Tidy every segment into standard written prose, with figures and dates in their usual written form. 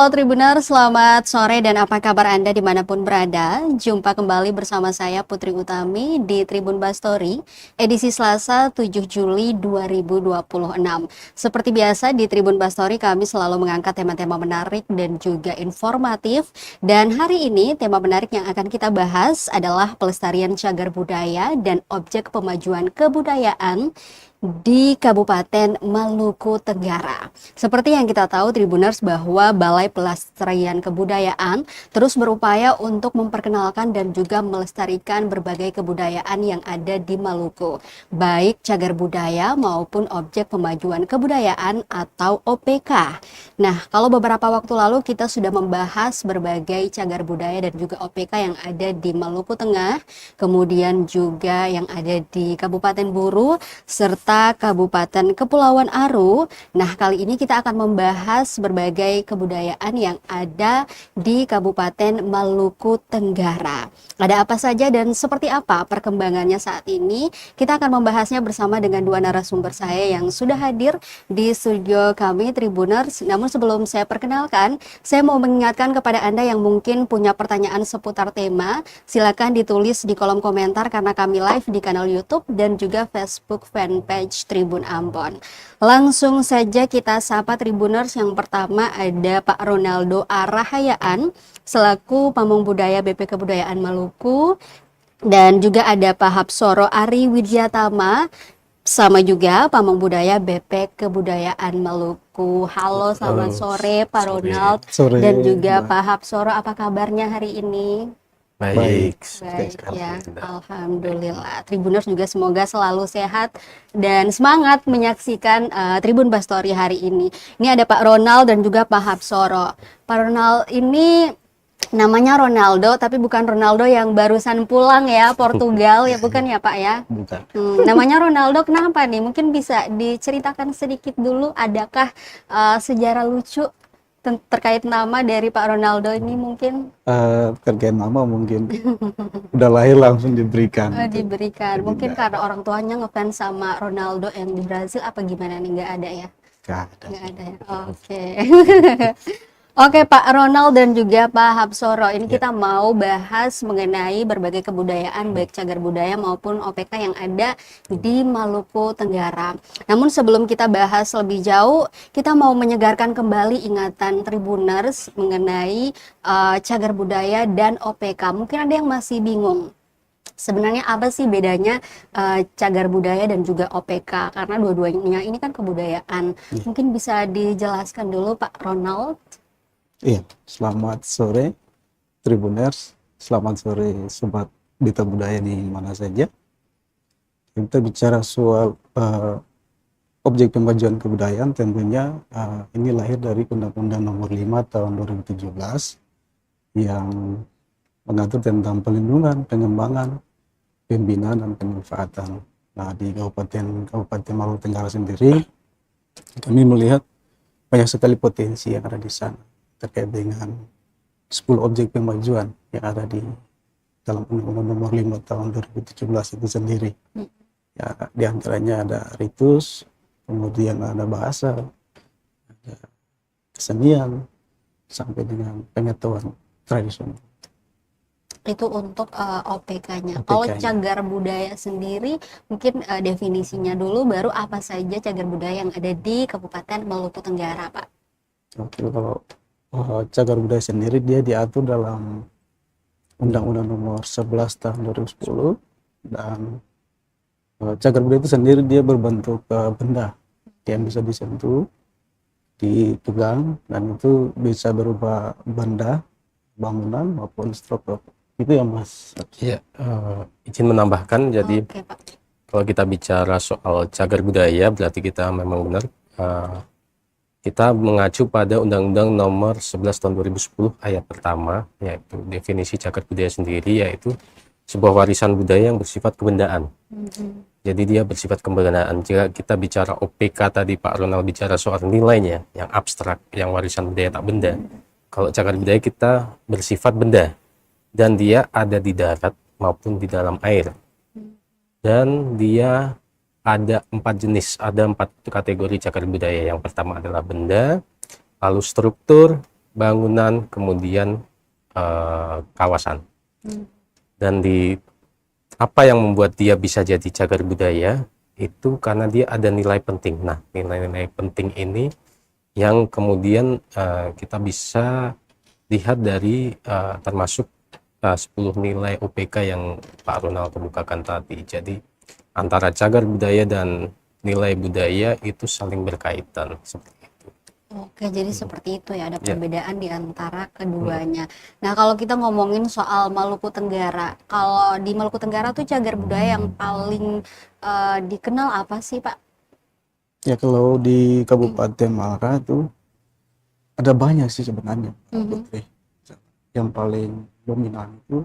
Halo Tribuner, selamat sore dan apa kabar Anda dimanapun berada. Jumpa kembali bersama saya Putri Utami di Tribun Bastory, edisi Selasa 7 Juli 2026. Seperti biasa di Tribun Bastory kami selalu mengangkat tema-tema menarik dan juga informatif. Dan hari ini tema menarik yang akan kita bahas adalah pelestarian cagar budaya dan objek pemajuan kebudayaan di Kabupaten Maluku Tenggara. Seperti yang kita tahu Tribuners bahwa Balai Pelestarian Kebudayaan terus berupaya untuk memperkenalkan dan juga melestarikan berbagai kebudayaan yang ada di Maluku, baik cagar budaya maupun objek pemajuan kebudayaan atau OPK. Nah, kalau beberapa waktu lalu kita sudah membahas berbagai cagar budaya dan juga OPK yang ada di Maluku Tengah, kemudian juga yang ada di Kabupaten Buru, serta Kabupaten Kepulauan Aru. Nah, kali ini kita akan membahas berbagai kebudayaan yang ada di Kabupaten Maluku Tenggara. Ada apa saja dan seperti apa perkembangannya saat ini? Kita akan membahasnya bersama dengan dua narasumber saya yang sudah hadir di studio kami Tribuners. Namun sebelum saya perkenalkan, saya mau mengingatkan kepada Anda yang mungkin punya pertanyaan seputar tema, silakan ditulis di kolom komentar karena kami live di kanal YouTube dan juga Facebook fanpage Tribun Ambon. Langsung saja kita sapa Tribuners. Yang pertama ada Pak Ronaldo Arahayaan selaku Pamong Budaya BP Kebudayaan Maluku, dan juga ada Pak Hapsoro Ari Widyatama sama juga Pamong Budaya BP Kebudayaan Maluku. Halo, selamat sore Pak Ronald dan juga Pak Hapsoro. Apa kabarnya hari ini? Baik Ya, Alhamdulillah. Tribuners juga semoga selalu sehat dan semangat menyaksikan Tribun Bastory hari ini. Ini ada Pak Ronald dan juga Pak Hapsoro. Pak Ronald ini namanya Ronaldo, tapi bukan Ronaldo yang barusan pulang ya, Portugal ya, bukan ya Pak ya? Bukan. Namanya Ronaldo kenapa nih? Mungkin bisa diceritakan sedikit dulu, adakah sejarah lucu terkait nama dari Pak Ronaldo ini mungkin? Terkait nama mungkin udah lahir langsung diberikan. Diberikan. Mungkin karena orang tuanya ngefans sama Ronaldo yang di Brazil apa gimana nih? Nggak ada ya? Nggak ada. Nggak ada ya? Oke. Oke Pak Ronald dan juga Pak Hapsoro, ini kita mau bahas mengenai berbagai kebudayaan baik cagar budaya maupun OPK yang ada di Maluku Tenggara. Namun sebelum kita bahas lebih jauh, kita mau menyegarkan kembali ingatan Tribuners mengenai cagar budaya dan OPK. Mungkin ada yang masih bingung. Sebenarnya apa sih bedanya cagar budaya dan juga OPK? Karena dua-duanya ini kan kebudayaan. Mungkin bisa dijelaskan dulu Pak Ronald. Iya, selamat sore Tribuners, selamat sore Sobat Berita Budaya di mana saja. Kita bicara soal objek pemajuan kebudayaan, tentunya ini lahir dari Undang-Undang Nomor 5 Tahun 2017 yang mengatur tentang pelindungan, pengembangan, pembinaan, dan pemanfaatan. Nah, di Kabupaten Maluku Tenggara sendiri, kami melihat banyak sekali potensi yang ada di sana terkait dengan 10 objek pemajuan yang ada di dalam Undang-Undang Nomor 5 Tahun 2017 itu sendiri. Ya, di antaranya ada ritus, kemudian ada bahasa, ada kesenian, sampai dengan pengetahuan tradisional. Itu untuk OPK-nya. Kalau cagar budaya sendiri, mungkin definisinya dulu, baru apa saja cagar budaya yang ada di Kabupaten Maluku Tenggara, Pak? Oke, kalau cagar budaya sendiri dia diatur dalam Undang-Undang Nomor 11 Tahun 2010, dan cagar budaya itu sendiri dia berbentuk benda yang bisa disentuh, dipegang, dan itu bisa berupa benda, bangunan maupun struktur. Itu ya Mas. Iya, izin menambahkan, jadi kalau kita bicara soal cagar budaya berarti kita memang benar kita mengacu pada Undang-Undang Nomor 11 Tahun 2010 ayat pertama, yaitu definisi cagar budaya sendiri yaitu sebuah warisan budaya yang bersifat kebendaan. Jadi dia bersifat kebendaan. Jika kita bicara OPK tadi Pak Ronald bicara soal nilainya yang abstrak, yang warisan budaya tak benda. Kalau cagar budaya kita bersifat benda dan dia ada di darat maupun di dalam air. Dan dia ada 4 jenis, ada 4 kategori cagar budaya. Yang pertama adalah benda, lalu struktur, bangunan, kemudian kawasan. Dan apa yang membuat dia bisa jadi cagar budaya itu karena dia ada nilai penting. Nah, nilai-nilai penting ini yang kemudian kita bisa lihat dari termasuk 10 nilai OPK yang Pak Ronald kemukakan tadi. Jadi antara cagar budaya dan nilai budaya itu saling berkaitan seperti itu. Oke, jadi seperti itu ya, ada Ya. perbedaan di antara keduanya. Nah, kalau kita ngomongin soal Maluku Tenggara, kalau di Maluku Tenggara tuh cagar budaya yang paling dikenal apa sih, Pak? Ya kalau di Kabupaten Malaka itu ada banyak sih sebenarnya, Putri. Yang paling dominan itu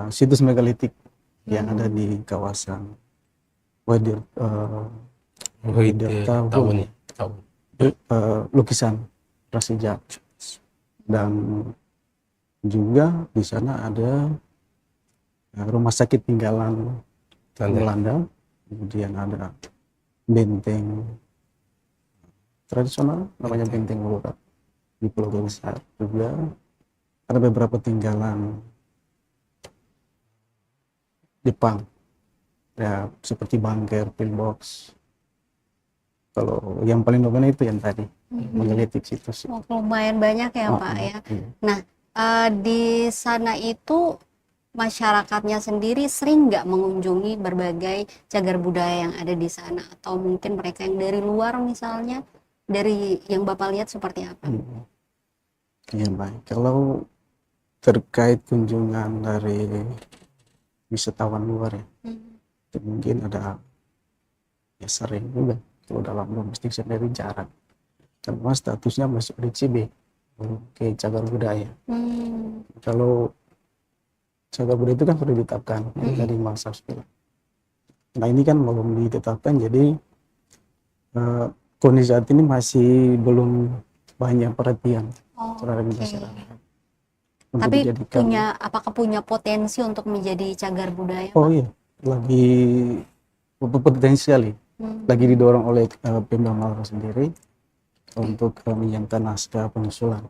situs megalitik yang ada di kawasan Wadir Tahun. lukisan prasejarah, dan juga di sana ada rumah sakit tinggalan Belanda, kemudian ada benteng tradisional namanya benteng Lura di Pulau Besar, juga ada beberapa tinggalan Jepang ya seperti bunker, pillbox. Kalau yang paling dominan itu yang tadi megalitik situs. Oh, lumayan banyak ya, Pak ya. Iya. Nah, di sana itu masyarakatnya sendiri sering nggak mengunjungi berbagai cagar budaya yang ada di sana, atau mungkin mereka yang dari luar misalnya, dari yang Bapak lihat seperti apa? Iya, baik. Kalau terkait kunjungan dari wisatawan luar ya, itu mungkin ada ya sering juga kalau dalam domestik sendiri jarang, karena statusnya masih DCB, oke, cagar budaya. Kalau cagar budaya itu kan sudah ditetapkan dari masa sekolah. Nah ini kan belum ditetapkan, jadi kondisi saat ini masih belum banyak perhatian terhadap masyarakat. Untuk Tapi dijadikan- apakah punya potensi untuk menjadi cagar budaya? Oh iya, lagi potensial ya. Lagi didorong oleh Pemda Malaka sendiri untuk menyiapkan naskah pengusulan.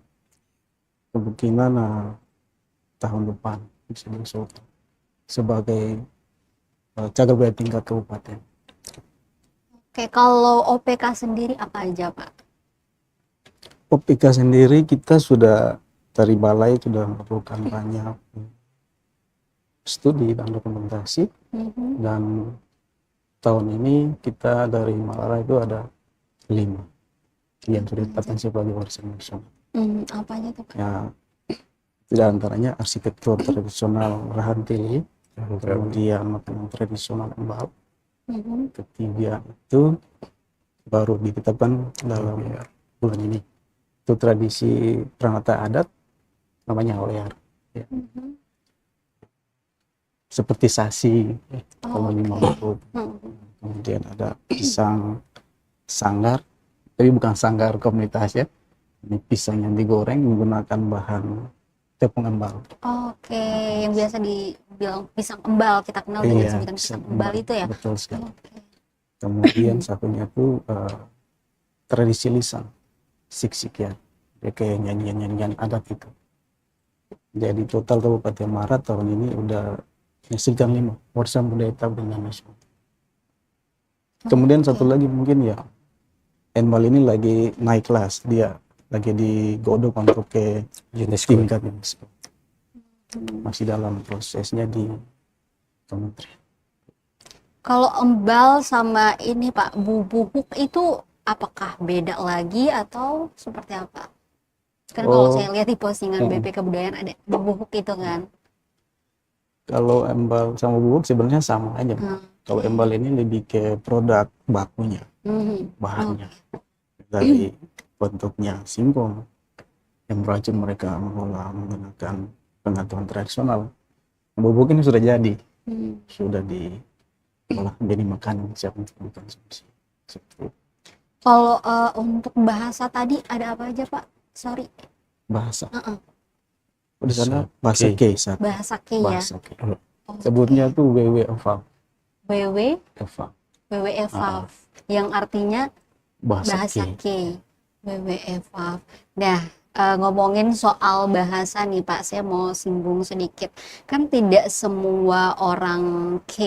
Kemungkinan tahun depan bisa diusulkan sebagai cagar budaya tingkat kabupaten. Oke, kalau OPK sendiri apa aja, Pak? OPK sendiri kita sudah dari balai sudah melakukan banyak studi dan dokumentasi, dan tahun ini kita dari Malaka itu ada 5 yang sudah ditetapkan sebagai warisan nasional. Apa aja tuh, Pak? Ya, di antaranya arsitektur tradisional Rahantili, kemudian makanan tradisional Embal. Ketiga itu baru ditetapkan dalam bulan ini. Itu tradisi Pranata adat namanya Holear. Ya. Seperti sasi, kalau ini Maluku. Kemudian ada pisang sanggar, tapi bukan sanggar komunitas ya. Ini pisang yang digoreng menggunakan bahan tepung embal. Oke, yang biasa dibilang pisang embal, kita kenal dengan Iya, sebutan pisang embal itu ya. Betul sekali. Oke. Kemudian satunya tuh tradisi lisan, siksik ya. Dia kayak nyanyian-nyanyian adat itu. Jadi total Kabupaten Malaka tahun ini udah menyaksikan 5 warisan budaya tahunan nasional. Kemudian satu lagi mungkin ya, Embal ini lagi naik kelas, dia lagi digodok untuk ke UNESCO. tingkat UNESCO. Masih dalam prosesnya di kementerian. Kalau embal sama ini Pak, bubuk itu apakah beda lagi atau seperti apa? Kan kalau saya lihat di postingan BP Kebudayaan ada bubuk itu kan. Kalau embal sama bubuk sebenarnya sama aja. Kalau embal ini lebih ke produk bakunya, bahannya. Dari bentuknya singkong, yang beracun mereka mengolah menggunakan pengetahuan tradisional. Bubuk ini sudah jadi, sudah diolah menjadi makanan siap untuk dikonsumsi. Seperti itu. Kalau untuk bahasa tadi ada apa aja Pak? Sorry. Bahasa. Di sana bahasa K. Bahasa K ya. Bahasa K. Sebutnya tuh WWF. WWF yang artinya bahasa K. K. WWF. Nah, ngomongin soal bahasa nih Pak, saya mau singgung sedikit. Kan tidak semua orang K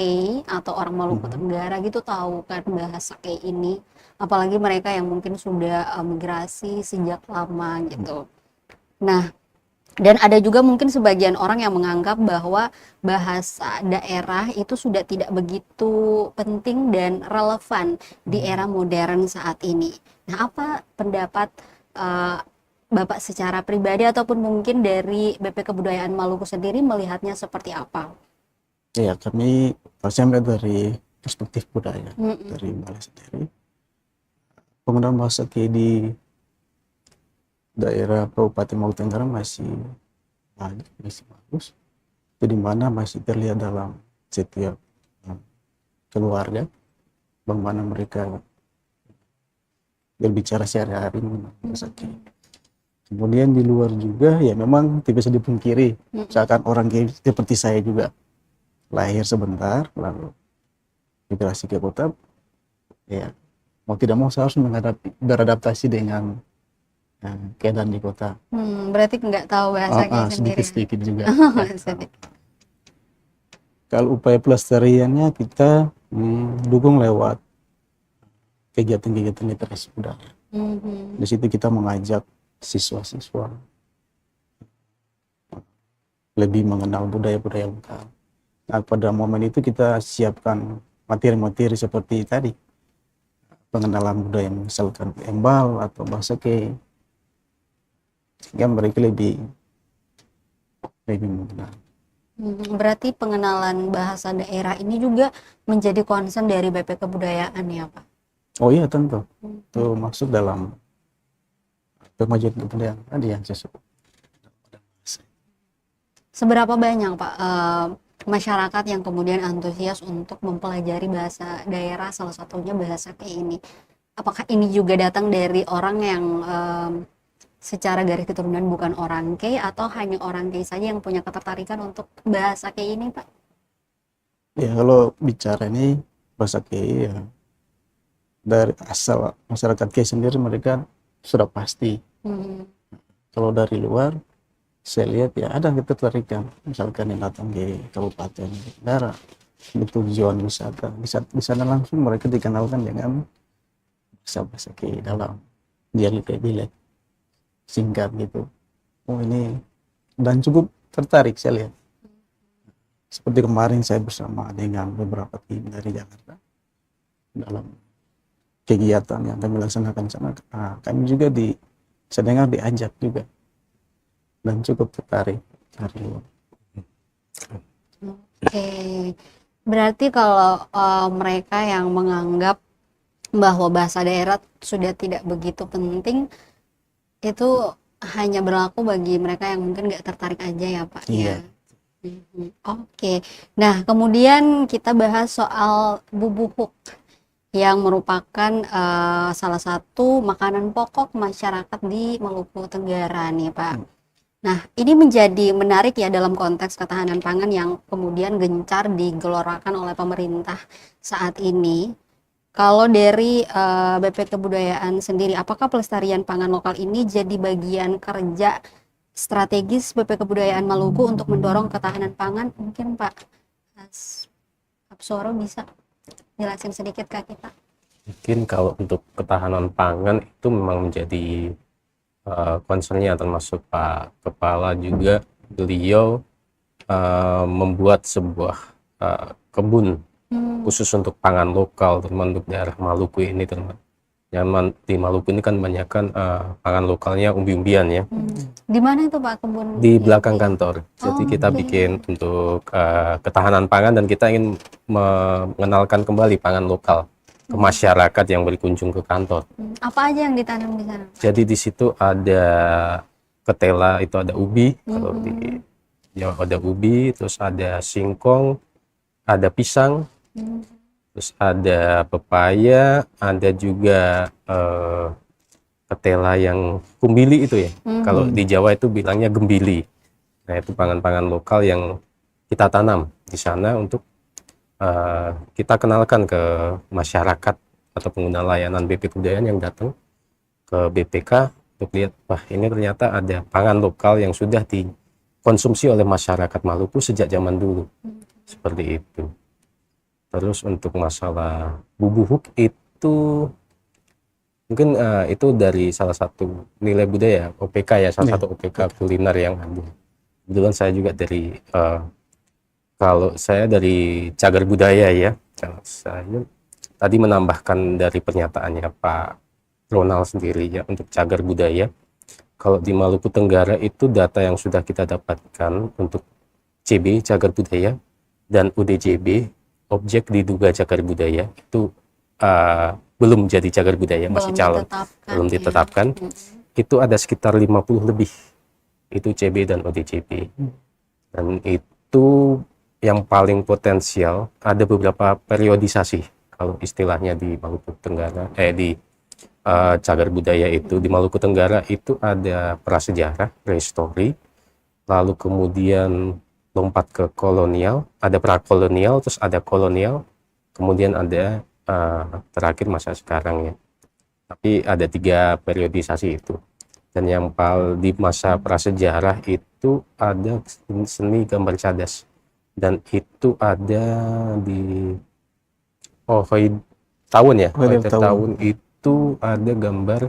atau orang Maluku Tenggara gitu tahu kan bahasa K ini. Apalagi mereka yang mungkin sudah migrasi sejak lama gitu. Nah, dan ada juga mungkin sebagian orang yang menganggap bahwa bahasa daerah itu sudah tidak begitu penting dan relevan di era modern saat ini. Nah, apa pendapat eh, Bapak secara pribadi ataupun mungkin dari BP Kebudayaan Maluku sendiri melihatnya seperti apa? Ya, kami saya melihat dari perspektif budaya Mm-mm. dari Bali sendiri. Penggunaan bahasa K di daerah Kabupaten Maluku Tenggara masih banyak, masih bagus. Itu di mana masih terlihat dalam setiap keluarga, bagaimana mereka berbicara sehari-hari menggunakan bahasa K. Kemudian di luar juga ya memang tidak bisa dipungkiri, misalkan orang K seperti saya juga lahir sebentar lalu migrasi ke kota, ya mau tidak mau saya harus beradaptasi dengan keadaan di kota. Berarti nggak tahu bahasa K sendiri. Sedikit-sedikit juga. Oh, Ya. sedikit. Kalau upaya pelestariannya kita dukung lewat kegiatan-kegiatan literasi budaya. Mhm. Di situ kita mengajak siswa-siswa lebih mengenal budaya-budaya lokal. Nah, pada momen itu kita siapkan materi-materi seperti tadi, pengenalan budaya misalkan embal atau bahasa K, sehingga mereka lebih mengenal. Berarti pengenalan bahasa daerah ini juga menjadi concern dari BP Kebudayaan ya Pak? Oh iya tentu, itu masuk dalam kemajuan kebudayaan tadi yang saya sebut. Seberapa banyak Pak masyarakat yang kemudian antusias untuk mempelajari bahasa daerah, salah satunya bahasa K ini? Apakah ini juga datang dari orang yang secara garis keturunan bukan orang K atau hanya orang K saja yang punya ketertarikan untuk bahasa K ini Pak? Ya kalau bicara ini bahasa K ya dari asal masyarakat K sendiri mereka sudah pasti. Kalau dari luar saya lihat ya ada ketertarikan, misalkan yang datang ke Kabupaten Tenggara di tujuan wisata, di sana langsung mereka dikenalkan dengan bahasa K dalam dialek singkat gitu. Oh ini, dan cukup tertarik saya lihat. Seperti kemarin saya bersama dengan beberapa tim dari Jakarta dalam kegiatan yang kami laksanakan di sana, kami juga saya dengar diajak juga dan cukup tertarik dari luar. Oke, berarti kalau mereka yang menganggap bahwa bahasa daerah sudah tidak begitu penting, itu hanya berlaku bagi mereka yang mungkin nggak tertarik aja ya Pak Iya. ya. Oke, nah kemudian kita bahas soal bubuk yang merupakan salah satu makanan pokok masyarakat di Maluku Tenggara nih Pak. Nah, ini menjadi menarik ya dalam konteks ketahanan pangan yang kemudian gencar digelorakan oleh pemerintah saat ini. Kalau dari BP Kebudayaan sendiri, apakah pelestarian pangan lokal ini jadi bagian kerja strategis BP Kebudayaan Maluku untuk mendorong ketahanan pangan? Mungkin Pak Absoro bisa jelasin sedikit ke kita. Mungkin kalau untuk ketahanan pangan itu memang menjadi concernnya, termasuk Pak Kepala juga, beliau membuat sebuah kebun khusus untuk pangan lokal, terutama untuk daerah Maluku ini, teman. Yang di Maluku ini kan banyak pangan lokalnya umbi-umbian ya. Di mana itu Pak kebun? Di belakang kantor. Jadi kita bikin untuk ketahanan pangan dan kita ingin mengenalkan kembali pangan lokal ke masyarakat yang berkunjung ke kantor. Apa aja yang ditanam di sana? Jadi di situ ada ketela, itu ada ubi, kalau di Jawa ada ubi, terus ada singkong, ada pisang, terus ada pepaya, ada juga ketela yang kumbili itu ya. Kalau di Jawa itu bilangnya gembili. Nah, itu pangan-pangan lokal yang kita tanam di sana untuk kita kenalkan ke masyarakat atau pengguna layanan BP Kebudayaan yang datang ke BPK untuk lihat, wah ini ternyata ada pangan lokal yang sudah dikonsumsi oleh masyarakat Maluku sejak zaman dulu, seperti itu. Terus untuk masalah bubuhuk itu mungkin itu dari salah satu nilai budaya OPK ya, salah satu OPK kuliner yang ada. Kebetulan saya juga dari kalau saya dari cagar budaya ya. Kalau saya tadi menambahkan dari pernyataannya Pak Ronald sendiri ya, untuk cagar budaya. Kalau di Maluku Tenggara itu data yang sudah kita dapatkan untuk CB cagar budaya dan UDJB objek diduga cagar budaya itu belum jadi cagar budaya, masih calon, belum ditetapkan. Itu ada sekitar 50 lebih itu CB dan ODJB. Dan itu yang paling potensial, ada beberapa periodisasi kalau istilahnya di Maluku Tenggara, di cagar budaya itu di Maluku Tenggara itu ada prasejarah, prehistory, lalu kemudian lompat ke kolonial, ada prakolonial, terus ada kolonial, kemudian ada terakhir masa sekarang ya. Tapi ada 3 periodisasi itu. Dan yang paling di masa prasejarah itu ada seni gambar cadas. Dan itu ada di tahun ya, tahun itu ada gambar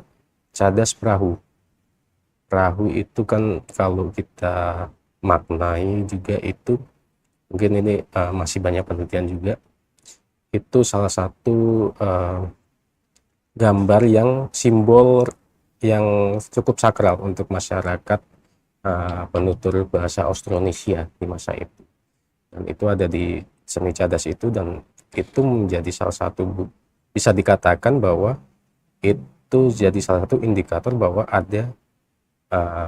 cadas perahu. Perahu itu kan kalau kita maknai juga itu, mungkin ini masih banyak penelitian juga, itu salah satu gambar yang simbol yang cukup sakral untuk masyarakat penutur bahasa Austronesia di masa itu. Dan itu ada di seni cadas itu, dan itu menjadi salah satu, bisa dikatakan bahwa itu jadi salah satu indikator bahwa ada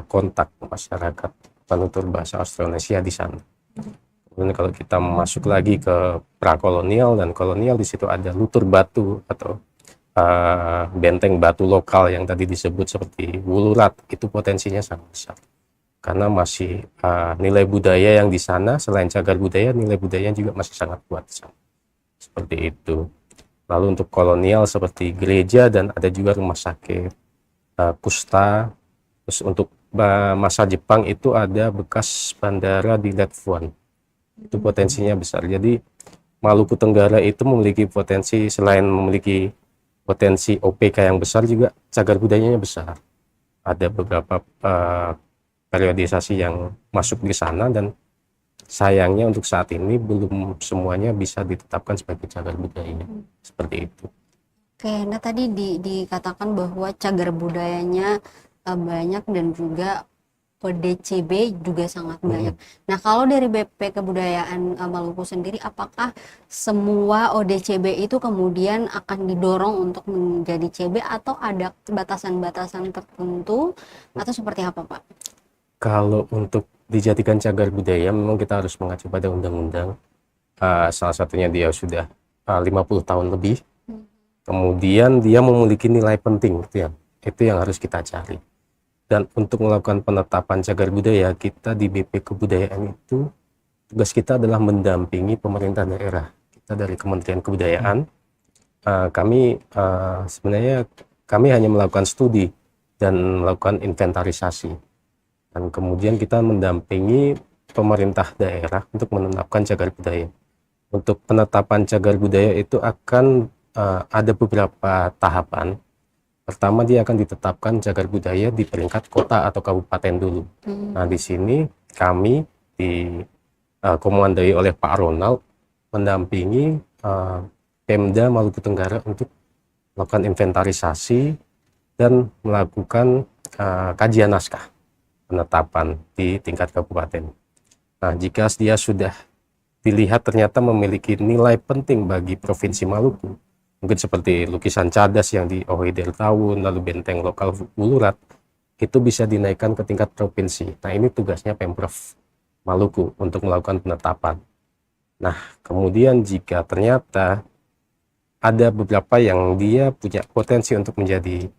kontak masyarakat penutur bahasa Austronesia di sana. Kemudian kalau kita masuk lagi ke prakolonial dan kolonial, di situ ada lutur batu atau benteng batu lokal yang tadi disebut seperti Wulurat, itu potensinya sangat besar. Karena masih nilai budaya yang di sana, selain cagar budaya, nilai budaya juga masih sangat kuat di sana. Seperti itu. Lalu untuk kolonial seperti gereja dan ada juga rumah sakit, kusta. Terus untuk masa Jepang itu ada bekas bandara di Letvuan. Itu potensinya besar. Jadi Maluku Tenggara itu memiliki potensi, selain memiliki potensi OPK yang besar, juga cagar budayanya besar. Ada beberapa periodisasi yang masuk di sana, dan sayangnya untuk saat ini belum semuanya bisa ditetapkan sebagai cagar budaya. Seperti itu. Oke, nah tadi dikatakan bahwa cagar budayanya banyak dan juga ODCB juga sangat banyak. Nah, kalau dari BP Kebudayaan Maluku sendiri, apakah semua ODCB itu kemudian akan didorong untuk menjadi CB atau ada batasan-batasan tertentu atau seperti apa, Pak? Kalau untuk dijadikan cagar budaya, memang kita harus mengacu pada undang-undang. Salah satunya dia sudah 50 tahun lebih. Kemudian dia memiliki nilai penting, itu yang harus kita cari. Dan untuk melakukan penetapan cagar budaya, kita di BP Kebudayaan itu, tugas kita adalah mendampingi pemerintah daerah. Kita dari Kementerian Kebudayaan, sebenarnya kami hanya melakukan studi dan melakukan inventarisasi. Dan kemudian kita mendampingi pemerintah daerah untuk menetapkan cagar budaya. Untuk penetapan cagar budaya itu akan ada beberapa tahapan. Pertama, dia akan ditetapkan cagar budaya di peringkat kota atau kabupaten dulu. Nah, di sini kami dikomandoi oleh Pak Ronald mendampingi Pemda Maluku Tenggara untuk melakukan inventarisasi dan melakukan kajian naskah penetapan di tingkat kabupaten. Nah, jika dia sudah dilihat ternyata memiliki nilai penting bagi Provinsi Maluku, mungkin seperti lukisan cadas yang di Ohider Tawun, lalu benteng lokal Wulurat, itu bisa dinaikkan ke tingkat provinsi. Nah, ini tugasnya Pemprov Maluku untuk melakukan penetapan. Nah, kemudian jika ternyata ada beberapa yang dia punya potensi untuk menjadi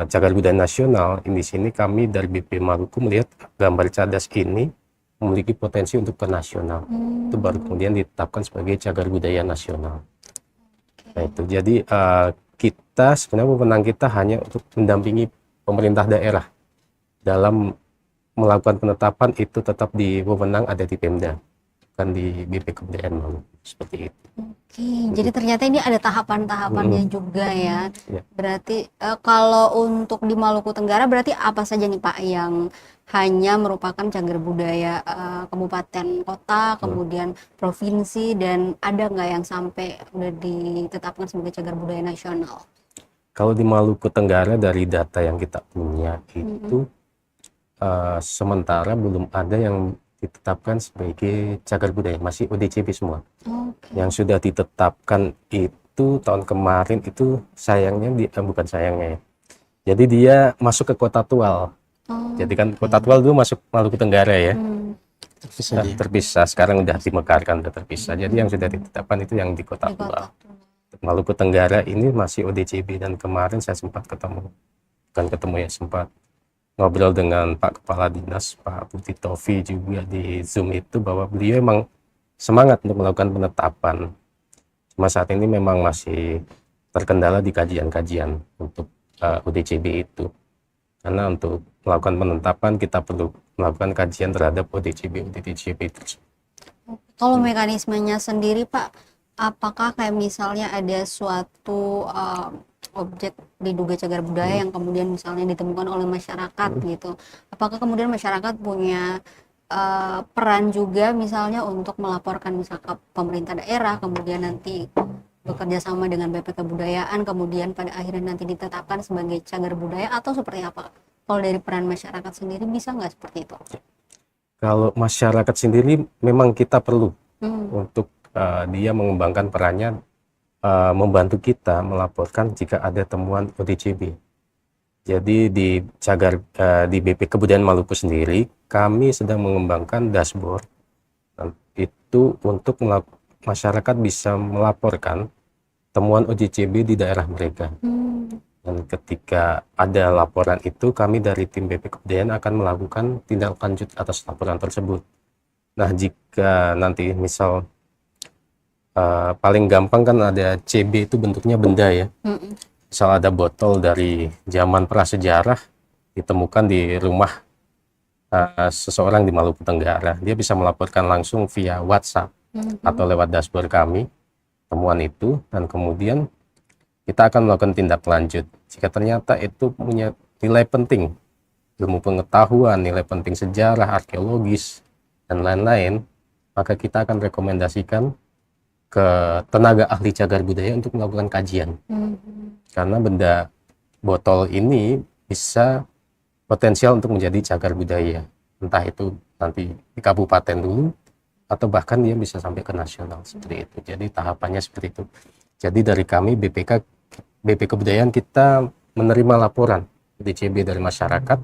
cagar budaya nasional, di sini kami dari BP Maluku melihat gambar cadas ini memiliki potensi untuk ke nasional. Itu baru kemudian ditetapkan sebagai cagar budaya nasional. Nah, itu jadi kita sebenarnya wewenang kita hanya untuk mendampingi pemerintah daerah dalam melakukan penetapan itu tetap di wewenang ada di Pemda, bukan di BP Kebudayaan Maluku, seperti itu. Oke, jadi ternyata ini ada tahapan-tahapannya juga ya. Ya. Berarti kalau untuk di Maluku Tenggara berarti apa saja nih Pak yang hanya merupakan cagar budaya kabupaten kota, kemudian provinsi, dan ada nggak yang sampai udah ditetapkan sebagai cagar budaya nasional? Kalau di Maluku Tenggara dari data yang kita punya itu sementara belum ada yang ditetapkan sebagai cagar budaya, masih ODCB semua. Oke. Yang sudah ditetapkan itu tahun kemarin itu sayangnya bukan sayangnya ya. Jadi dia masuk ke Kota Tual. Jadi kan Kota Tual dulu masuk Maluku Tenggara ya. Terpisah dia. Terpisah, sekarang udah dimekarkan, udah terpisah. Jadi yang sudah ditetapkan itu yang di Kota Di Tual. Kota. Maluku Tenggara ini masih ODCB, dan kemarin saya sempat sempat ngobrol dengan Pak Kepala Dinas, Pak Putri Tofi juga di Zoom itu, bahwa beliau emang semangat untuk melakukan penetapan. Cuma saat ini memang masih terkendala di kajian-kajian untuk ODCB itu. Karena untuk melakukan penetapan kita perlu melakukan kajian terhadap ODCB tersebut. Kalau mekanismenya sendiri Pak, apakah kayak misalnya ada suatu objek diduga cagar budaya yang kemudian misalnya ditemukan oleh masyarakat gitu, apakah kemudian masyarakat punya peran juga misalnya untuk melaporkan misalkan ke pemerintah daerah, kemudian nanti bekerja sama dengan BP Kebudayaan, kemudian pada akhirnya nanti ditetapkan sebagai cagar budaya, atau seperti apa? Kalau dari peran masyarakat sendiri bisa nggak seperti itu? Kalau masyarakat sendiri memang kita perlu untuk dia mengembangkan perannya, membantu kita melaporkan jika ada temuan ODCB. Jadi di di BP Kebudayaan Maluku sendiri kami sedang mengembangkan dashboard itu untuk masyarakat bisa melaporkan temuan ODCB di daerah mereka. Dan ketika ada laporan itu, kami dari tim BP Kebudayaan akan melakukan tindak lanjut atas laporan tersebut. Nah, jika nanti misal paling gampang kan ada CB itu bentuknya benda ya. Misal ada botol dari zaman prasejarah ditemukan di rumah seseorang di Maluku Tenggara, dia bisa melaporkan langsung via WhatsApp atau lewat dashboard kami temuan itu, dan kemudian kita akan melakukan tindak lanjut. Jika ternyata itu punya nilai penting, ilmu pengetahuan, nilai penting sejarah, arkeologis, dan lain-lain, maka kita akan rekomendasikan ke tenaga ahli cagar budaya untuk melakukan kajian. Karena benda botol ini bisa potensial untuk menjadi cagar budaya. Entah itu nanti di kabupaten dulu, atau bahkan dia bisa sampai ke nasional, seperti itu. Jadi tahapannya seperti itu. Jadi dari kami BP Kebudayaan kita menerima laporan ODCB dari masyarakat,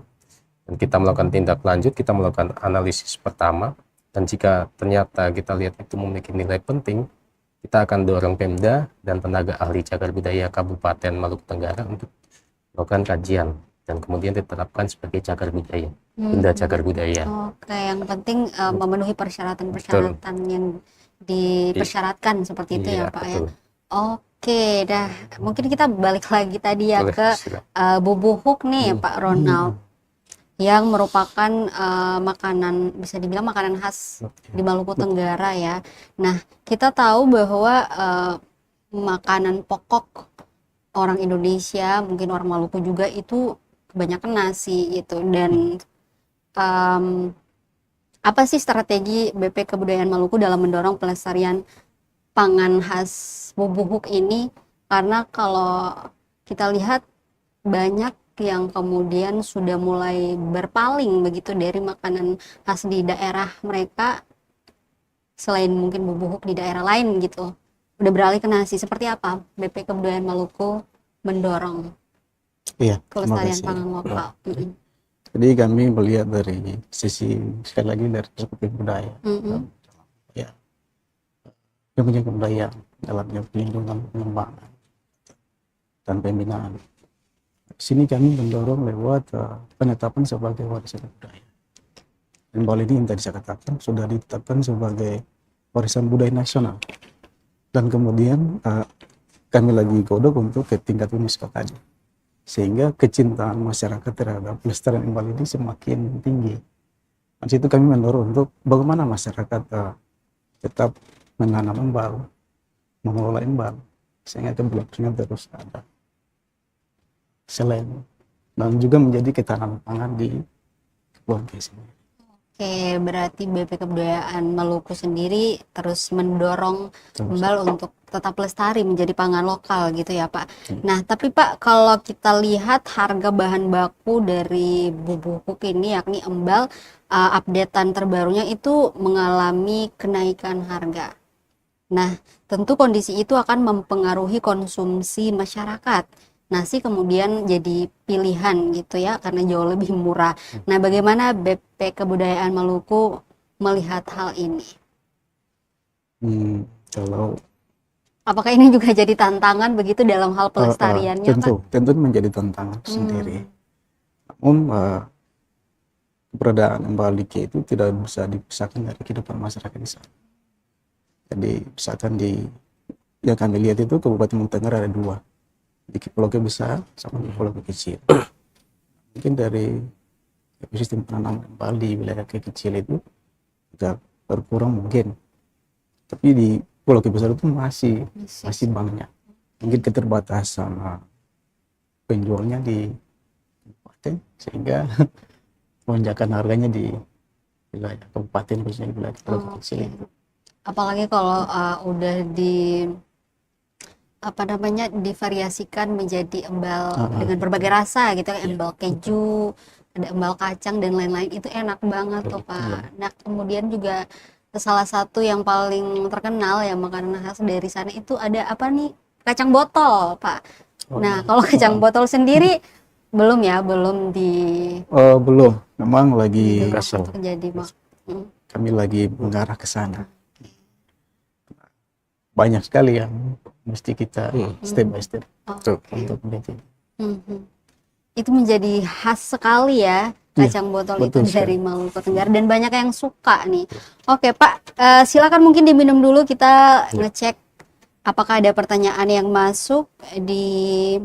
dan kita melakukan tindak lanjut, kita melakukan analisis pertama, dan jika ternyata kita lihat itu memiliki nilai penting, kita akan dorong Pemda dan tenaga ahli cagar budaya Kabupaten Maluku Tenggara untuk melakukan kajian, dan kemudian ditetapkan sebagai cagar budaya, benda cagar budaya. Oke, yang penting memenuhi persyaratan-persyaratan yang dipersyaratkan seperti itu ya Pak ya. Oke, dah mungkin kita balik lagi tadi ya ke bubuhuk nih Pak Ronald, yang merupakan makanan, bisa dibilang makanan khas di Maluku Tenggara ya. Nah, kita tahu bahwa makanan pokok orang Indonesia, mungkin orang Maluku juga, itu kebanyakan nasi gitu. Dan apa sih strategi BP Kebudayaan Maluku dalam mendorong pelestarian pangan khas bubuhuk ini? Karena kalau kita lihat banyak yang kemudian sudah mulai berpaling begitu dari makanan khas di daerah mereka, selain mungkin bubuhuk di daerah lain gitu, udah beralih ke nasi. Seperti apa BP Kebudayaan Maluku mendorong kelestarian pangan lokal? Jadi kami melihat dari sisi, sekali lagi dari perspektif budaya, ya, yang punya kebudayaan dalamnya pelindungan, pengembangan, dan pembinaan. Di sini kami mendorong lewat penetapan sebagai warisan budaya. Dan Bali ini yang tadi saya katakan sudah ditetapkan sebagai warisan budaya nasional. Dan kemudian kami lagi godok untuk ke tingkat UNESCO tadi. sehingga kecintaan masyarakat terhadap pelestarian embal ini semakin tinggi. Di situ kami mendorong untuk bagaimana masyarakat tetap menanam embal, mengelola embal, sehingga keberlangsungan terus ada. Selain dan juga menjadi ketahanan pangan di Kepulauan Riau sendiri. Oke, berarti BP Kebudayaan Maluku sendiri terus mendorong Terus. embal untuk tetap lestari menjadi pangan lokal gitu ya Pak. Nah, tapi Pak, kalau kita lihat harga bahan baku dari bubuk ini yakni embal, updatean terbarunya itu mengalami kenaikan harga. Nah, tentu kondisi itu akan mempengaruhi konsumsi masyarakat. Nasi kemudian jadi pilihan gitu ya, karena jauh lebih murah. Nah, bagaimana BP Kebudayaan Maluku melihat hal ini? Kalau Apakah ini juga jadi tantangan begitu dalam hal pelestariannya, Pak? tentu menjadi tantangan sendiri. Namun keberadaan embal Like itu tidak bisa dipisahkan dari kehidupan masyarakat di sana. Jadi misalkan yang kami lihat itu Kabupaten Muntengger ada dua, di Pulau Besar sama di Pulau Kecil. Mungkin dari ekosistem penanaman embal di wilayah kecil itu agak berkurang mungkin, tapi di Pulau Besar itu masih banyak. Mungkin keterbatasan penjualnya di kabupaten sehingga lonjakan harganya di wilayah kabupaten, khususnya di wilayah Pulau Kecil itu. Apalagi kalau udah divariasikan menjadi embal dengan berbagai rasa gitu, embal keju, ada embal kacang dan lain-lain, itu enak banget tuh Pak. Nah, kemudian juga salah satu yang paling terkenal ya makanan khas dari sana itu ada apa nih? Kacang botol, Pak. Nah, kalau kacang botol sendiri belum belum, memang lagi untuk jadi kami lagi mengarah ke sana. Banyak sekali yang mesti kita step by step untuk menjadi. Itu menjadi khas sekali ya kacang botol itu dari Maluku Tenggara, dan banyak yang suka nih. Oke Pak, silakan mungkin diminum dulu, kita ngecek apakah ada pertanyaan yang masuk di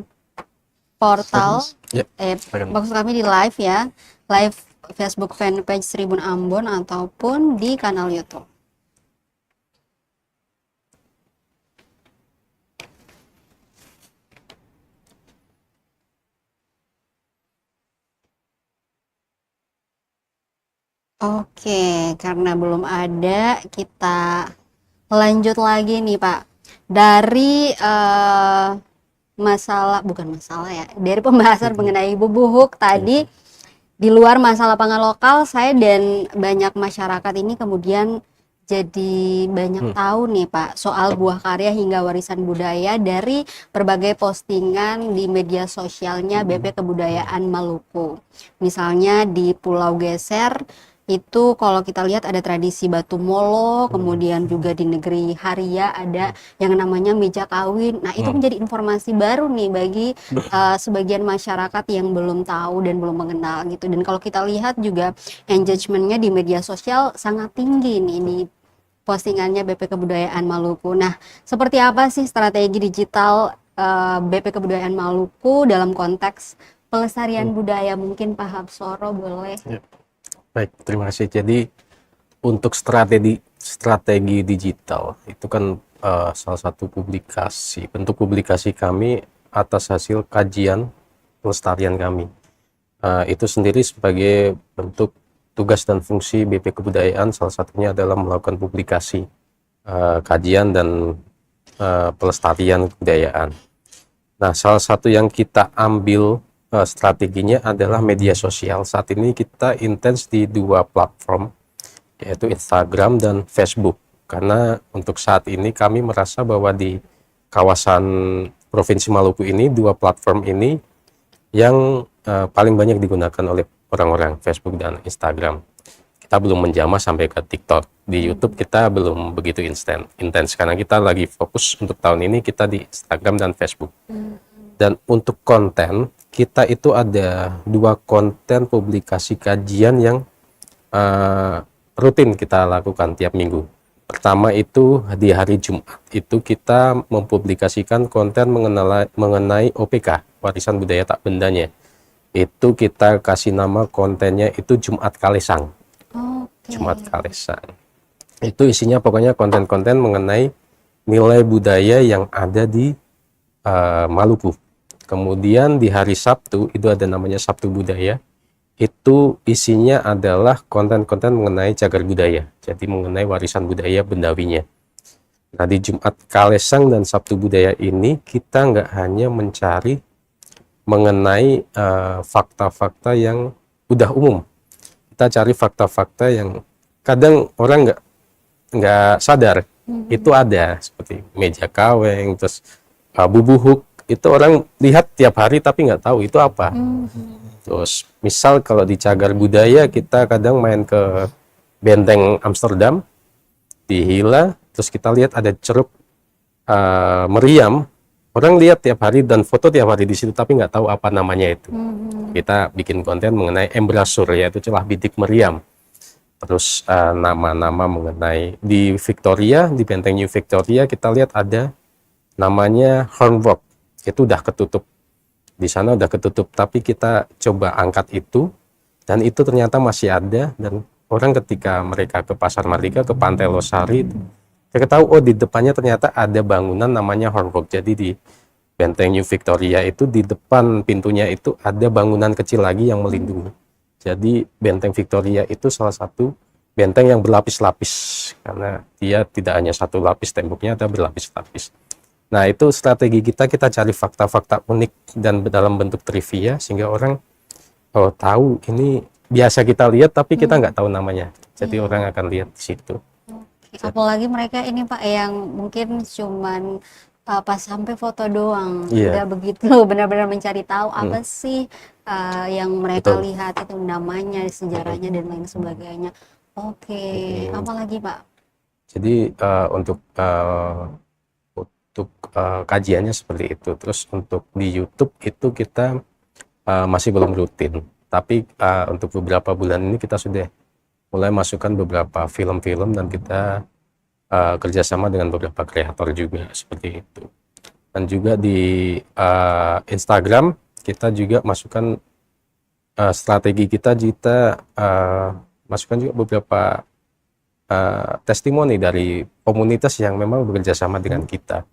portal, maksud kami di live ya, live Facebook fanpage Tribun Ambon ataupun di kanal YouTube. Oke, karena belum ada, kita lanjut lagi nih Pak. Dari dari pembahasan mengenai bubuk tadi, di luar masalah pangan lokal, saya dan banyak masyarakat ini kemudian jadi banyak tahu nih Pak soal buah karya hingga warisan budaya dari berbagai postingan di media sosialnya BP Kebudayaan Maluku. Misalnya di Pulau Geser itu kalau kita lihat ada tradisi batu molo, kemudian juga di negeri Haria ada yang namanya meja kawin. Nah, itu menjadi informasi baru nih bagi sebagian masyarakat yang belum tahu dan belum mengenal gitu. Dan kalau kita lihat juga engagementnya di media sosial sangat tinggi nih di postingannya BP Kebudayaan Maluku. Nah, seperti apa sih strategi digital BP Kebudayaan Maluku dalam konteks pelestarian budaya? Mungkin Pak Habsoro boleh. Baik, terima kasih. Jadi untuk strategi digital itu kan salah satu bentuk publikasi kami atas hasil kajian pelestarian kami. Itu sendiri sebagai bentuk tugas dan fungsi BP Kebudayaan, salah satunya adalah melakukan publikasi kajian dan pelestarian kebudayaan. Nah, salah satu yang kita ambil strateginya adalah media sosial. Saat ini kita intens di dua platform, yaitu Instagram dan Facebook. Karena untuk saat ini kami merasa bahwa di kawasan Provinsi Maluku ini, dua platform ini yang paling banyak digunakan oleh orang-orang, Facebook dan Instagram. Kita belum menjamah sampai ke TikTok. Di YouTube kita belum begitu intens karena kita lagi fokus untuk tahun ini kita di Instagram dan Facebook. Dan untuk konten, kita itu ada dua konten publikasi kajian yang rutin kita lakukan tiap minggu. Pertama itu di hari Jumat, itu kita mempublikasikan konten mengenai OPK, warisan budaya tak bendanya. Itu kita kasih nama kontennya itu Jumat Kalesang. Jumat Kalesang. Itu isinya pokoknya konten-konten mengenai nilai budaya yang ada di Maluku. Kemudian di hari Sabtu itu ada namanya Sabtu Budaya. Itu isinya adalah konten-konten mengenai cagar budaya. Jadi mengenai warisan budaya bendawinya. Nah di Jumat Kalesang dan Sabtu Budaya ini kita nggak hanya mencari mengenai fakta-fakta yang udah umum. Kita cari fakta-fakta yang kadang orang nggak sadar itu ada, seperti meja kaweng, terus bubuhuk, itu orang lihat tiap hari tapi nggak tahu itu apa. Terus misal kalau di cagar budaya kita kadang main ke Benteng Amsterdam di Hila, terus kita lihat ada ceruk meriam. Orang lihat tiap hari dan foto tiap hari di situ tapi nggak tahu apa namanya itu. Kita bikin konten mengenai embrasur, yaitu celah bidik meriam. Terus nama-nama mengenai di Victoria, di Benteng New Victoria kita lihat ada namanya Hornrock. Itu udah ketutup. Di sana udah ketutup, tapi kita coba angkat itu dan itu ternyata masih ada, dan orang ketika mereka ke Pasar Mardika, ke Pantai Losari, mereka tahu oh di depannya ternyata ada bangunan namanya Hornrock. Jadi di Benteng New Victoria itu di depan pintunya itu ada bangunan kecil lagi yang melindungi. Jadi Benteng Victoria itu salah satu benteng yang berlapis-lapis karena dia tidak hanya satu lapis temboknya, tapi berlapis-lapis. Nah itu strategi kita cari fakta-fakta unik dan dalam bentuk trivia sehingga orang tahu ini biasa kita lihat tapi kita nggak tahu namanya. Jadi orang akan lihat di situ. Apalagi mereka ini Pak yang mungkin cuman pas sampai foto doang, nggak begitu benar-benar mencari tahu apa sih yang mereka lihat, itu namanya, sejarahnya dan lain sebagainya. Apalagi Pak? Jadi untuk kajiannya seperti itu. Terus untuk di YouTube itu kita masih belum rutin, tapi untuk beberapa bulan ini kita sudah mulai masukkan beberapa film-film dan kita kerjasama dengan beberapa kreator juga seperti itu. Dan juga di Instagram kita juga masukkan strategi kita masukkan juga beberapa testimoni dari komunitas yang memang bekerja sama dengan kita.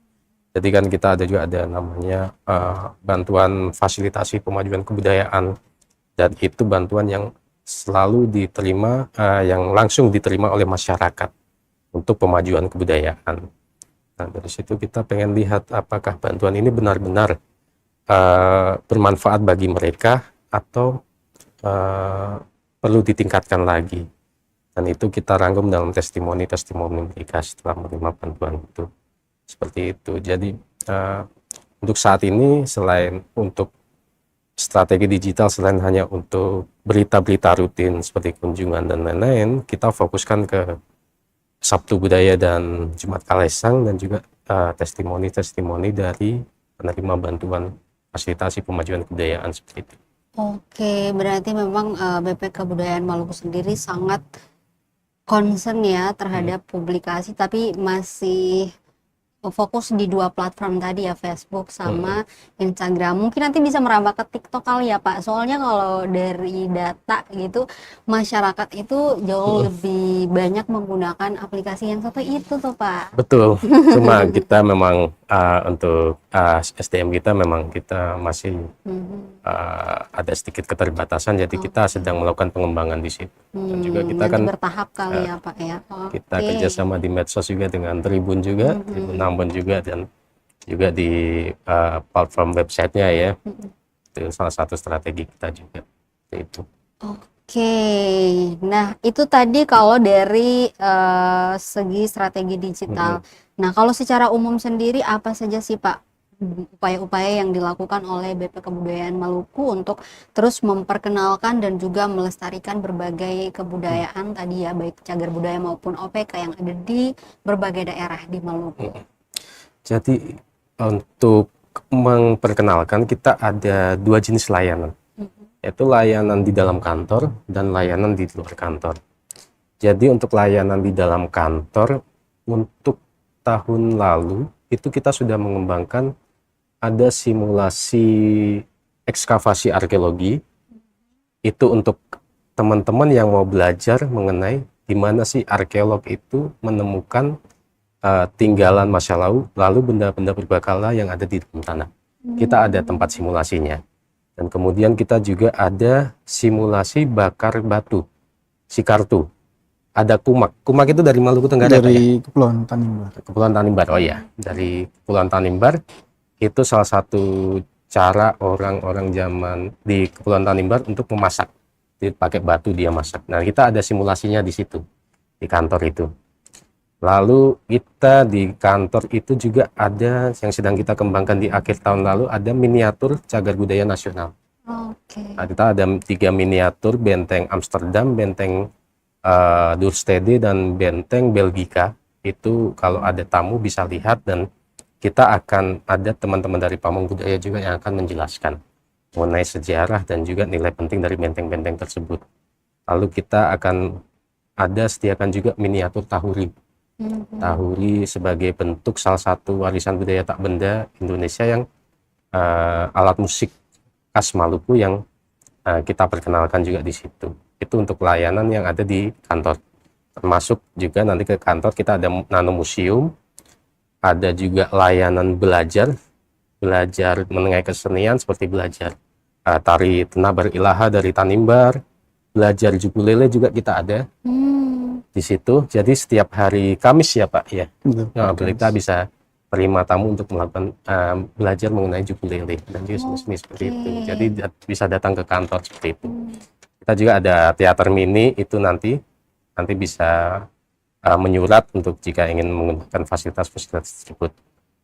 Jadi kan kita ada namanya bantuan fasilitasi pemajuan kebudayaan, dan itu bantuan yang selalu diterima, yang langsung diterima oleh masyarakat untuk pemajuan kebudayaan. Nah dari situ kita pengen lihat apakah bantuan ini benar-benar bermanfaat bagi mereka atau perlu ditingkatkan lagi. Dan itu kita rangkum dalam testimoni-testimoni mereka setelah menerima bantuan itu. Seperti itu. Jadi untuk saat ini selain untuk strategi digital, selain hanya untuk berita-berita rutin seperti kunjungan dan lain-lain, kita fokuskan ke Sabtu Budaya dan Jumat Kalesang, dan juga testimoni-testimoni dari penerima bantuan fasilitasi pemajuan kebudayaan seperti itu. Berarti memang BP Kebudayaan Maluku sendiri sangat concern ya terhadap publikasi, tapi masih fokus di dua platform tadi ya, Facebook sama Instagram. Mungkin nanti bisa merambah ke TikTok kali ya Pak. Soalnya kalau dari data gitu, masyarakat itu jauh lebih banyak menggunakan aplikasi yang satu itu tuh Pak. Betul. Cuma kita memang untuk SDM kita memang kita masih ada sedikit keterbatasan. Jadi kita sedang melakukan pengembangan di situ. Dan juga kita kan bertahap kali ya Pak ya. Kita kerjasama di medsos juga dengan Tribun juga, Tribun Ambon juga, dan juga di platform websitenya ya. Itu salah satu strategi kita juga. Itu. Nah itu tadi kalau dari segi strategi digital. Nah kalau secara umum sendiri apa saja sih Pak upaya-upaya yang dilakukan oleh BP Kebudayaan Maluku untuk terus memperkenalkan dan juga melestarikan berbagai kebudayaan tadi ya, baik cagar budaya maupun OPK yang ada di berbagai daerah di Maluku? Jadi untuk memperkenalkan kita ada dua jenis layanan, yaitu layanan di dalam kantor dan layanan di luar kantor. Jadi untuk layanan di dalam kantor, untuk tahun lalu itu kita sudah mengembangkan ada simulasi ekskavasi arkeologi. Itu untuk teman-teman yang mau belajar mengenai di mana sih arkeolog itu menemukan tinggalan masa lalu benda-benda berbakala yang ada di dalam tanah. Kita ada tempat simulasinya. Dan kemudian kita juga ada simulasi bakar batu, sikartu. Ada kumak. Kumak itu dari Maluku Tenggara, Pak, ya? Dari Kepulauan Tanimbar. Kepulauan Tanimbar, oh ya, dari Kepulauan Tanimbar. Itu salah satu cara orang-orang zaman di Kepulauan Tanimbar untuk memasak. Dipakai batu dia masak. Nah, kita ada simulasinya di situ, di kantor itu. Lalu kita di kantor itu juga ada yang sedang kita kembangkan di akhir tahun lalu, ada miniatur cagar budaya nasional. Oke. Nah, kita ada 3 miniatur benteng Amsterdam, benteng Dorstede, dan benteng Belgika. Itu kalau ada tamu bisa lihat, dan kita akan ada teman-teman dari Pamong Budaya juga yang akan menjelaskan mengenai sejarah dan juga nilai penting dari benteng-benteng tersebut. Lalu kita akan sediakan juga miniatur tahuri. Tahuri sebagai bentuk salah satu warisan budaya tak benda Indonesia yang alat musik khas Maluku yang kita perkenalkan juga di situ. Itu untuk layanan yang ada di kantor. Termasuk juga nanti ke kantor kita ada nano museum, ada juga layanan belajar mengenai kesenian seperti belajar tari Tenabar Ilaha dari Tanimbar, belajar ukulele juga kita ada di situ. Jadi setiap hari Kamis ya Pak ya, nah, kita bisa terima tamu untuk melakukan belajar mengenai ukulele dan juga seni seperti itu. Jadi bisa datang ke kantor seperti itu. Kita juga ada teater mini, itu nanti bisa menyurat untuk jika ingin menggunakan fasilitas-fasilitas tersebut.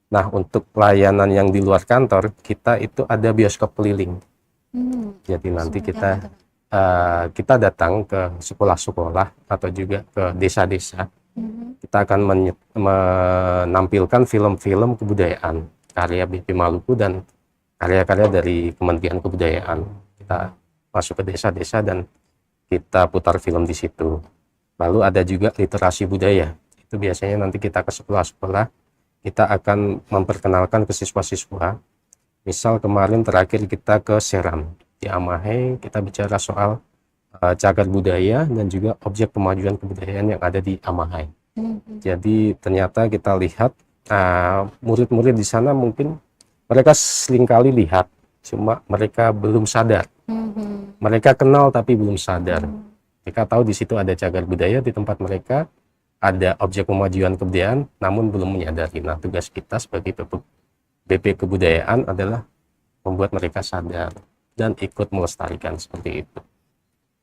Nah, untuk layanan yang di luar kantor kita itu ada bioskop keliling. Jadi nanti kita datang ke sekolah-sekolah atau juga ke desa-desa. Kita akan menampilkan film-film kebudayaan karya BP Maluku dan karya-karya dari Kementerian Kebudayaan. Kita masuk ke desa-desa dan kita putar film di situ. Lalu ada juga literasi budaya. Itu biasanya nanti kita ke sekolah-sekolah, kita akan memperkenalkan ke siswa-siswa. Misal kemarin terakhir kita ke Seram di Amahe, kita bicara soal cagar budaya dan juga objek pemajuan kebudayaan yang ada di Amahe. Jadi ternyata kita lihat murid-murid di sana mungkin mereka seringkali lihat, cuma mereka belum sadar. Mereka kenal tapi belum sadar. Mereka tahu di situ ada cagar budaya, di tempat mereka ada objek pemajuan kebudayaan, namun belum menyadari. Nah, tugas kita sebagai BP Kebudayaan adalah membuat mereka sadar dan ikut melestarikan seperti itu.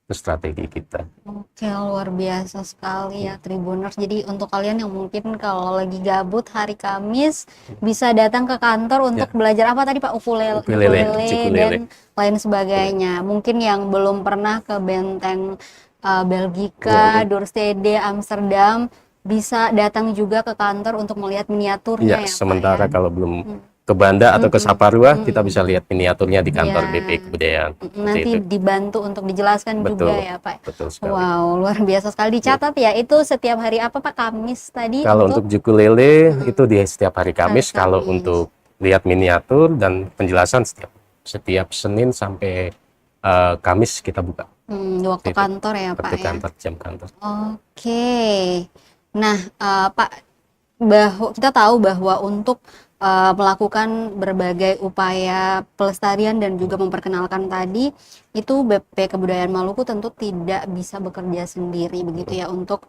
Itu strategi kita. Oke, luar biasa sekali ya Tribuners. Jadi untuk kalian yang mungkin kalau lagi gabut hari Kamis bisa datang ke kantor untuk belajar apa tadi Pak? Ukulele dan lain sebagainya. Mungkin yang belum pernah ke benteng Belgika, Dorstede, Amsterdam bisa datang juga ke kantor untuk melihat miniaturnya ya Pak, sementara ya? Kalau belum ke Banda atau ke Saparua, kita bisa lihat miniaturnya di kantor BP Kebudayaan. Nanti dibantu untuk dijelaskan juga ya Pak. Betul sekali. Wow, luar biasa sekali. Dicatat ya, itu setiap hari apa Pak? Kamis tadi? Kalau untuk ukulele itu di setiap hari Kamis. Kalau untuk lihat miniatur dan penjelasan setiap Senin sampai Kamis kita buka. Waktu kantor ya Pak Waktu kantor, jam kantor. Oke. Nah Pak, kita tahu bahwa untuk melakukan berbagai upaya pelestarian dan juga memperkenalkan tadi, itu BP Kebudayaan Maluku tentu tidak bisa bekerja sendiri begitu ya untuk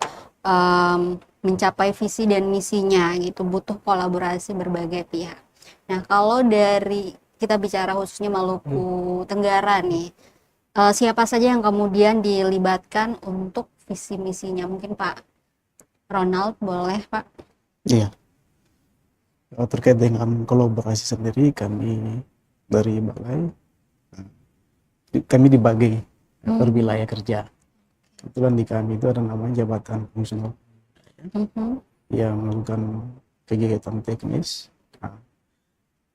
mencapai visi dan misinya gitu, butuh kolaborasi berbagai pihak. Nah, kalau dari kita bicara khususnya Maluku Tenggara nih, siapa saja yang kemudian dilibatkan untuk visi misinya? Mungkin Pak Ronald boleh Pak? Iya. Terkait dengan kolaborasi sendiri, kami dari Balai, kami dibagi per wilayah kerja. Kebetulan di kami itu ada namanya Jabatan Fungsional yang melakukan kegiatan teknis.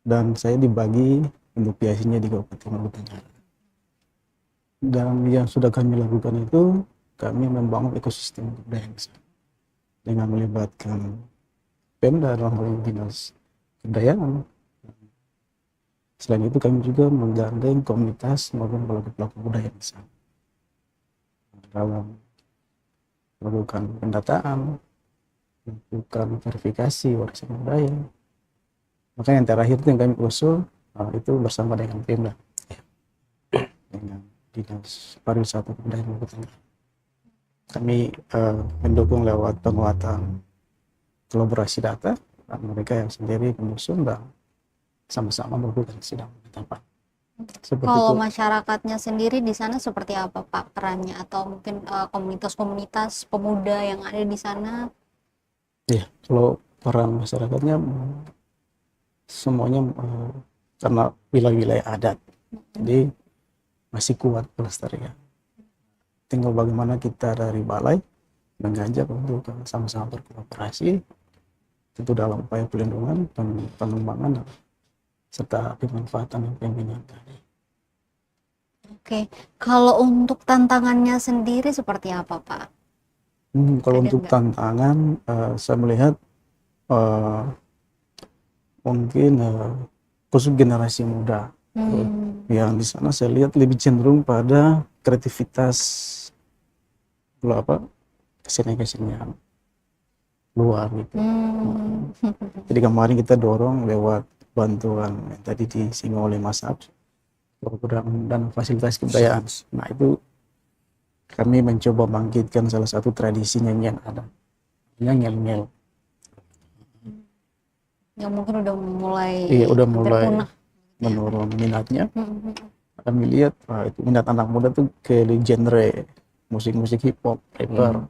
Dan saya dibagi untuk biasanya di Kabupaten Maluku Tenggara. Dan yang sudah kami lakukan itu, kami membangun ekosistem kebudayaan dengan melibatkan Pemda dalam hal ini dinas kebudayaan, Selain itu kami juga menggandeng komunitas maupun pelaku-pelaku budaya di sana dalam melakukan pendataan, melakukan verifikasi warisan budaya. Maka yang terakhir itu yang kami usul itu bersama dengan Pemda, dengan Dinas Pariwisata Kebudayaan Maluku Tenggara. Kami mendukung lewat penguatan kolaborasi data, dan mereka yang sendiri menyusun dan sama-sama melakukan sidang penetapan. Seperti Kalau itu. masyarakatnya sendiri di sana seperti apa Pak perannya, atau mungkin komunitas-komunitas pemuda yang ada di sana? Ya, kalau peran masyarakatnya semuanya karena wilayah-wilayah adat, jadi masih kuat pelestarian. Tinggal bagaimana kita dari balai mengajak untuk sama-sama berkolaborasi, tentu dalam upaya pelindungan, pengembangan, serta pemanfaatan yang pembinaan tadi. Oke, kalau untuk tantangannya sendiri seperti apa Pak? Kalau Ada untuk nggak? tantangan, saya melihat mungkin khusus generasi muda yang di sana saya lihat lebih cenderung pada kreativitas, kesenian-kesenian luar gitu. Jadi kemarin kita dorong lewat bantuan yang tadi disinggung oleh Mas Abs, program dan fasilitas kebudayaan. Nah itu kami mencoba bangkitkan salah satu tradisi nyanyian adat, ngel-ngel. Yang mungkin udah mulai Iya, udah hampir mulai punah. menurun minatnya. Kami lihat itu minat anak muda tuh ke genre musik-musik hip hop, rapper.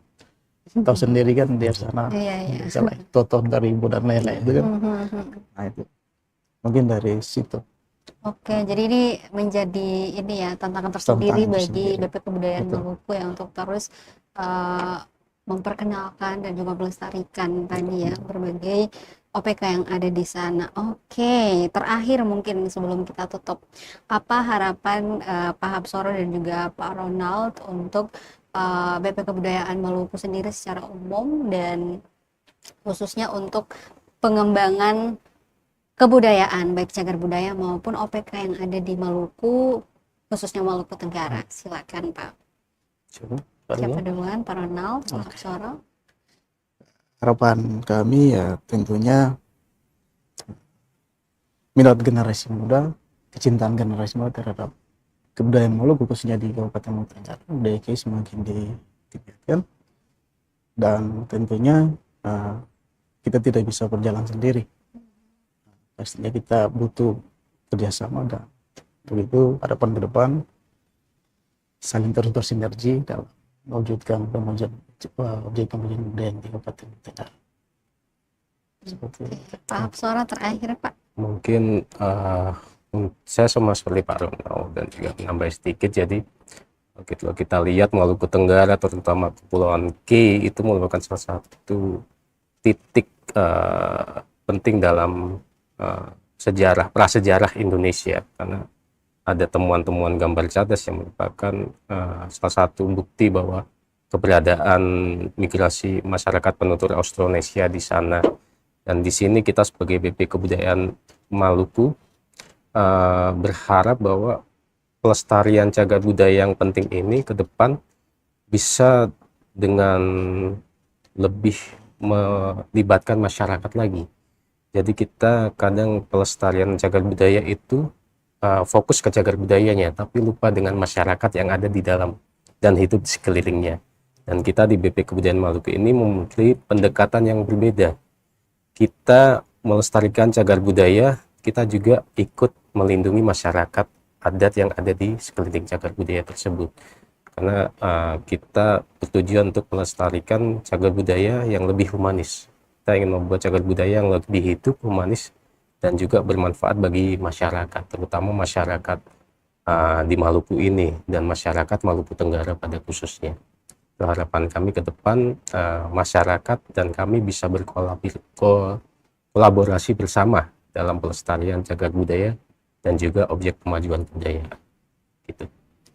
Tahu sendiri kan di sana, Iya. misalnya Toto dari Ibu dan Lele itu kan. Nah itu mungkin dari situ. Oke, jadi ini menjadi ini ya tantangan tersendiri Tantangan bagi tersendiri. BP Kebudayaan Betul. Maluku ya, untuk terus memperkenalkan dan juga melestarikan tadi ya berbagai OPK yang ada di sana. Oke, terakhir mungkin sebelum kita tutup, apa harapan Pak Hapsoro dan juga Pak Ronald untuk BP Kebudayaan Maluku sendiri secara umum, dan khususnya untuk pengembangan kebudayaan baik cagar budaya maupun OPK yang ada di Maluku, khususnya Maluku Tenggara? Silakan Pak. Siapa duluan? Pak Ronald, Pak Hapsoro. Harapan kami ya tentunya minat generasi muda, kecintaan generasi muda terhadap kebudayaan Maluku khususnya di Kabupaten Maluku Tenggara, budaya KI semakin ditingkatkan, dan tentunya kita tidak bisa berjalan sendiri. Pastinya kita butuh kerjasama, dan begitu harapan ke depan saling terus bersinergi dalam mewujudkan objek pembelajaran budaya di Kabupaten Tenggara. Seperti itu. Pak Hapsoro terakhir Pak. Mungkin saya sama seperti Pak Ronald dan juga menambah sedikit. Jadi kalau kita lihat Maluku Tenggara, terutama Kepulauan K, itu merupakan salah satu titik penting dalam prasejarah Indonesia, karena ada temuan-temuan gambar cadas yang merupakan salah satu bukti bahwa keberadaan migrasi masyarakat penutur Austronesia di sana. Dan di sini kita sebagai BP Kebudayaan Maluku berharap bahwa pelestarian cagar budaya yang penting ini ke depan bisa dengan lebih melibatkan masyarakat lagi. Jadi kita kadang pelestarian cagar budaya itu fokus ke cagar budayanya, tapi lupa dengan masyarakat yang ada di dalam dan hidup di sekelilingnya. Dan kita di BP Kebudayaan Maluku ini memiliki pendekatan yang berbeda. Kita melestarikan cagar budaya, kita juga ikut melindungi masyarakat adat yang ada di sekeliling cagar budaya tersebut. Karena kita bertujuan untuk melestarikan cagar budaya yang lebih humanis. Kita ingin membuat cagar budaya yang lebih hidup, humanis, dan juga bermanfaat bagi masyarakat, terutama masyarakat di Maluku ini dan masyarakat Maluku Tenggara pada khususnya. Harapan kami ke depan masyarakat dan kami bisa berkolaborasi bersama dalam pelestarian cagar budaya dan juga objek kemajuan budaya. Gitu.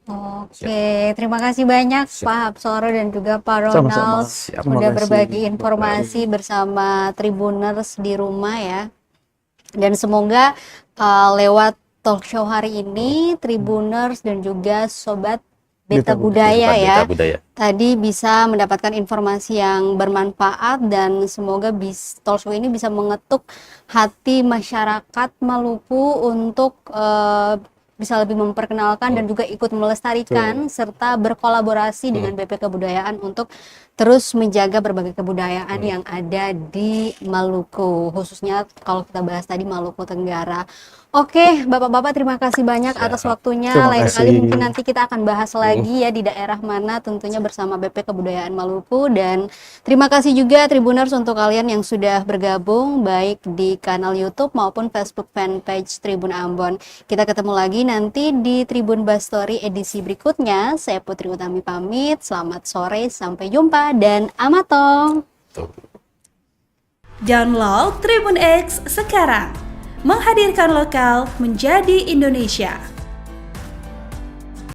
Oke, terima kasih banyak Pak Hapsoro dan juga Pak Sama-sama. Ronald Terima udah kasih. berbagi informasi bersama Tribuners di rumah ya. Dan semoga lewat talk show hari ini, Tribuners dan juga Sobat Beta Beta Budaya Sobat ya. Beta Budaya. Tadi bisa mendapatkan informasi yang bermanfaat dan semoga talk show ini bisa mengetuk hati masyarakat Maluku untuk bisa lebih memperkenalkan dan juga ikut melestarikan serta berkolaborasi dengan BP Kebudayaan untuk terus menjaga berbagai kebudayaan yang ada di Maluku, khususnya kalau kita bahas tadi Maluku Tenggara. Oke, Bapak-bapak terima kasih banyak atas waktunya. Terima Lain kali kasih. mungkin nanti kita akan bahas lagi ya di daerah mana, tentunya bersama BP Kebudayaan Maluku. Dan terima kasih juga Tribuners untuk kalian yang sudah bergabung baik di kanal YouTube maupun Facebook fanpage Tribun Ambon. Kita ketemu lagi nanti di Tribun Bastory edisi berikutnya. Saya Putri Utami pamit. Selamat sore, sampai jumpa dan amatong. Download Tribun X sekarang. Menghadirkan lokal menjadi Indonesia.